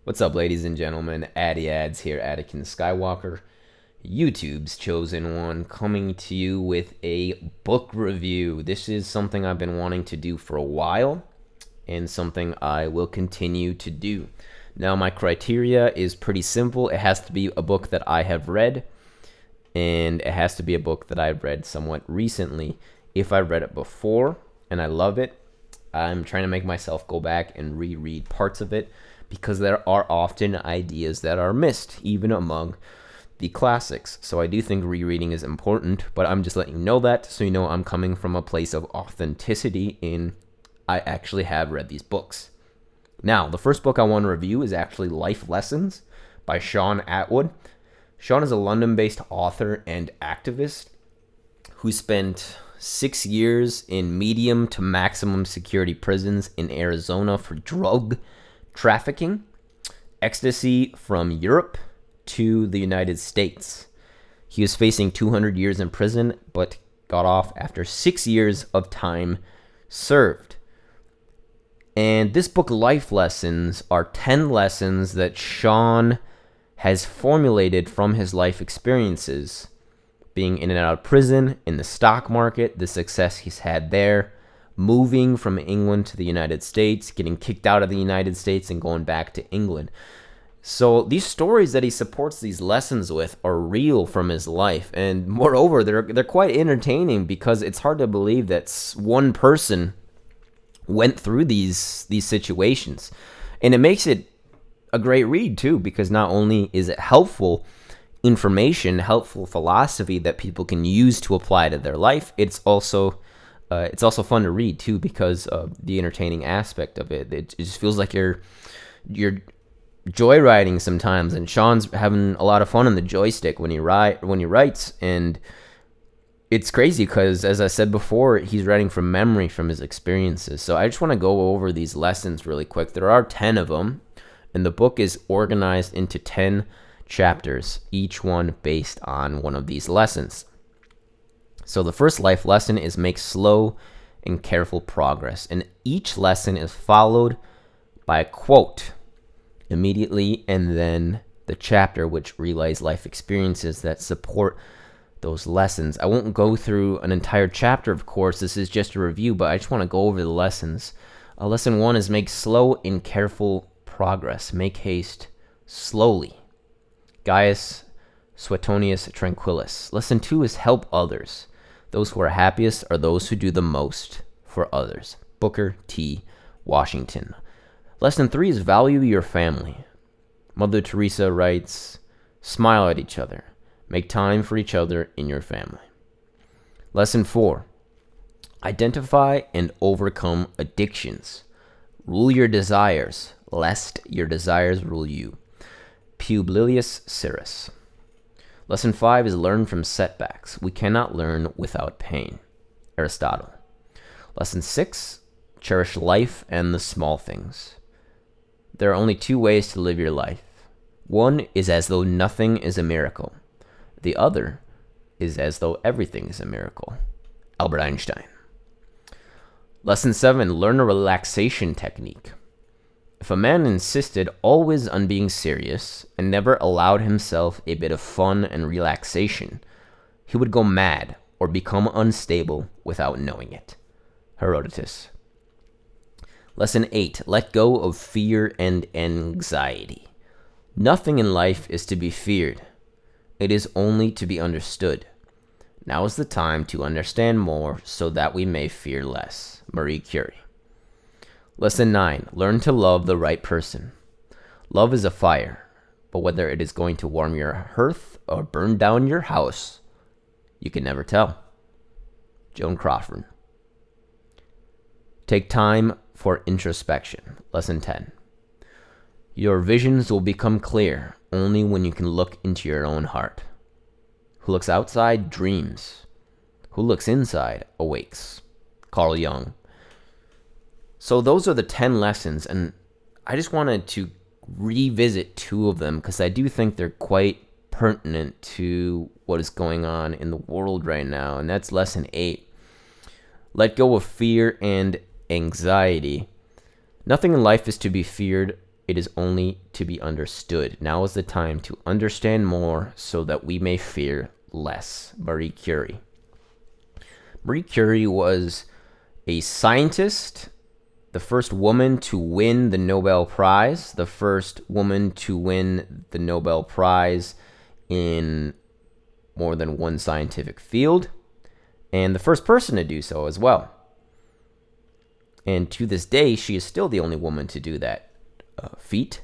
What's up, ladies and gentlemen? Addy Ads here, Adakin Skywalker, YouTube's chosen one, coming to you with a book review. This is something I've been wanting to do for a while, and something I will continue to do. Now, my criteria is pretty simple. It has to be a book that I have read, and it has to be a book that I've read somewhat recently. If I read it before and I love it, I'm trying to make myself go back and reread parts of it, because there are often ideas that are missed, even among the classics. So I do think rereading is important, but I'm just letting you know that, so you know I'm coming from a place of authenticity in I actually have read these books. Now, the first book I want to review is actually Life Lessons by Shaun Attwood. Shaun is a London-based author and activist who spent 6 years in medium to maximum security prisons in Arizona for drug trafficking, ecstasy from Europe to the United States. He was facing 200 years in prison, but got off after 6 years of time served. And this book, Life Lessons, are 10 lessons that Shaun has formulated from his life experiences, being in and out of prison, in the stock market, the success he's had there, moving from England to the United States, getting kicked out of the United States and going back to England. So these stories that he supports these lessons with are real from his life, and moreover, they're quite entertaining, because it's hard to believe that one person went through these situations. And it makes it a great read too, because not only is it helpful information, helpful philosophy that people can use to apply to their life, it's also fun to read too, because of the entertaining aspect of it. It just feels like you're joyriding sometimes, and Shaun's having a lot of fun on the joystick when he writes, and it's crazy because, as I said before, he's writing from memory, from his experiences. So I just want to go over these lessons really quick. There are 10 of them, and the book is organized into 10 chapters, each one based on one of these lessons. So the first life lesson is make slow and careful progress. And each lesson is followed by a quote immediately, and then the chapter which relays life experiences that support those lessons. I won't go through an entire chapter, of course. This is just a review, but I just want to go over the lessons. Lesson 1 is make slow and careful progress. Make haste slowly. Gaius Suetonius Tranquillus. Lesson 2 is help others. Those who are happiest are those who do the most for others. Booker T. Washington. Lesson 3 is value your family. Mother Teresa writes, smile at each other. Make time for each other in your family. Lesson 4, identify and overcome addictions. Rule your desires, lest your desires rule you. Publius Syrus. Lesson 5 is learn from setbacks. We cannot learn without pain. Aristotle. Lesson 6, cherish life and the small things. There are only 2 ways to live your life. One is as though nothing is a miracle. The other is as though everything is a miracle. Albert Einstein. Lesson 7, learn a relaxation technique. If a man insisted always on being serious and never allowed himself a bit of fun and relaxation, he would go mad or become unstable without knowing it. Herodotus. Lesson 8, let go of fear and anxiety. Nothing in life is to be feared. It is only to be understood. Now is the time to understand more so that we may fear less. Marie Curie. Lesson 9, learn to love the right person. Love is a fire, but whether it is going to warm your hearth or burn down your house, you can never tell. Joan Crawford. Take time for introspection. Lesson 10. Your visions will become clear only when you can look into your own heart. Who looks outside dreams. Who looks inside awakes. Carl Jung. So those are the 10 lessons, and I just wanted to revisit 2 of them because I do think they're quite pertinent to what is going on in the world right now, and that's lesson 8. Let go of fear and anxiety. Nothing in life is to be feared It is only to be understood. Now is the time to understand more so that we may fear less. Marie Curie. Marie Curie was a scientist, the first woman to win the Nobel Prize, the first woman to win the Nobel Prize in more than one scientific field, and the first person to do so as well. And to this day, she is still the only woman to do that feat.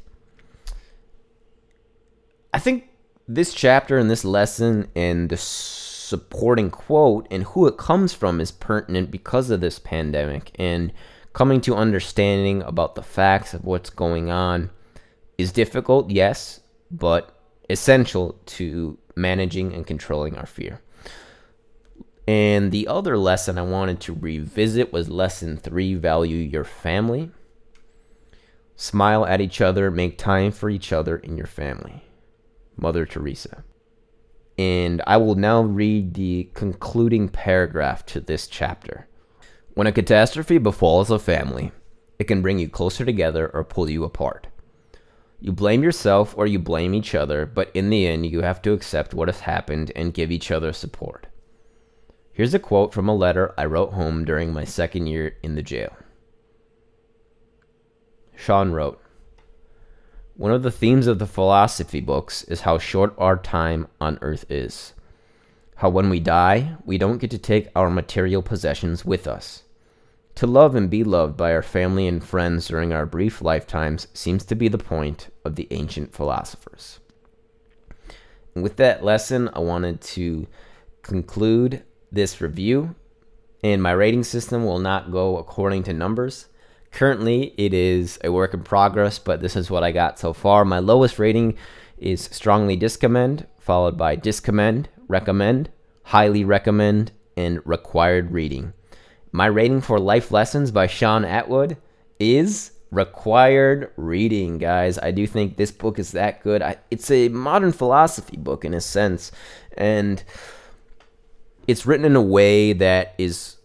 I think this chapter and this lesson and the supporting quote and who it comes from is pertinent because of this pandemic, and coming to understanding about the facts of what's going on is difficult, yes, but essential to managing and controlling our fear. And the other lesson I wanted to revisit was lesson 3, value your family. Smile at each other, make time for each other in your family. Mother Teresa. And I will now read the concluding paragraph to this chapter. When a catastrophe befalls a family, it can bring you closer together or pull you apart. You blame yourself or you blame each other, but in the end, you have to accept what has happened and give each other support. Here's a quote from a letter I wrote home during my second year in the jail. Shaun wrote, "One of the themes of the philosophy books is how short our time on earth is. How when we die, we don't get to take our material possessions with us. To love and be loved by our family and friends during our brief lifetimes seems to be the point of the ancient philosophers." And with that lesson, I wanted to conclude this review, and my rating system will not go according to numbers. Currently, it is a work in progress, but this is what I got so far. My lowest rating is strongly discommend, followed by discommend, recommend, highly recommend, and required reading. My rating for Life Lessons by Shaun Attwood is required reading, guys. I do think this book is that good. It's a modern philosophy book in a sense, and it's written in a way that is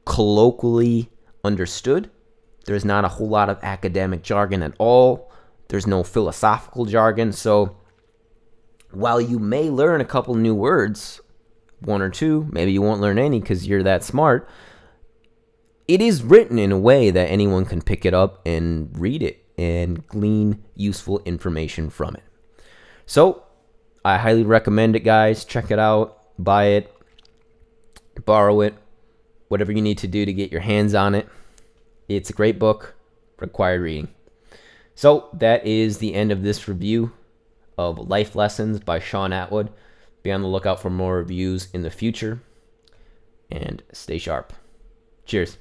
colloquially understood. There's not a whole lot of academic jargon at all. There's no philosophical jargon. So while you may learn a couple new words, one or two, maybe you won't learn any because you're that smart, it is written in a way that anyone can pick it up and read it and glean useful information from it. So I highly recommend it, guys. Check it out, buy it, borrow it, whatever you need to do to get your hands on it. It's a great book, required reading. So that is the end of this review of Life Lessons by Shaun Attwood. Be on the lookout for more reviews in the future, and stay sharp. Cheers.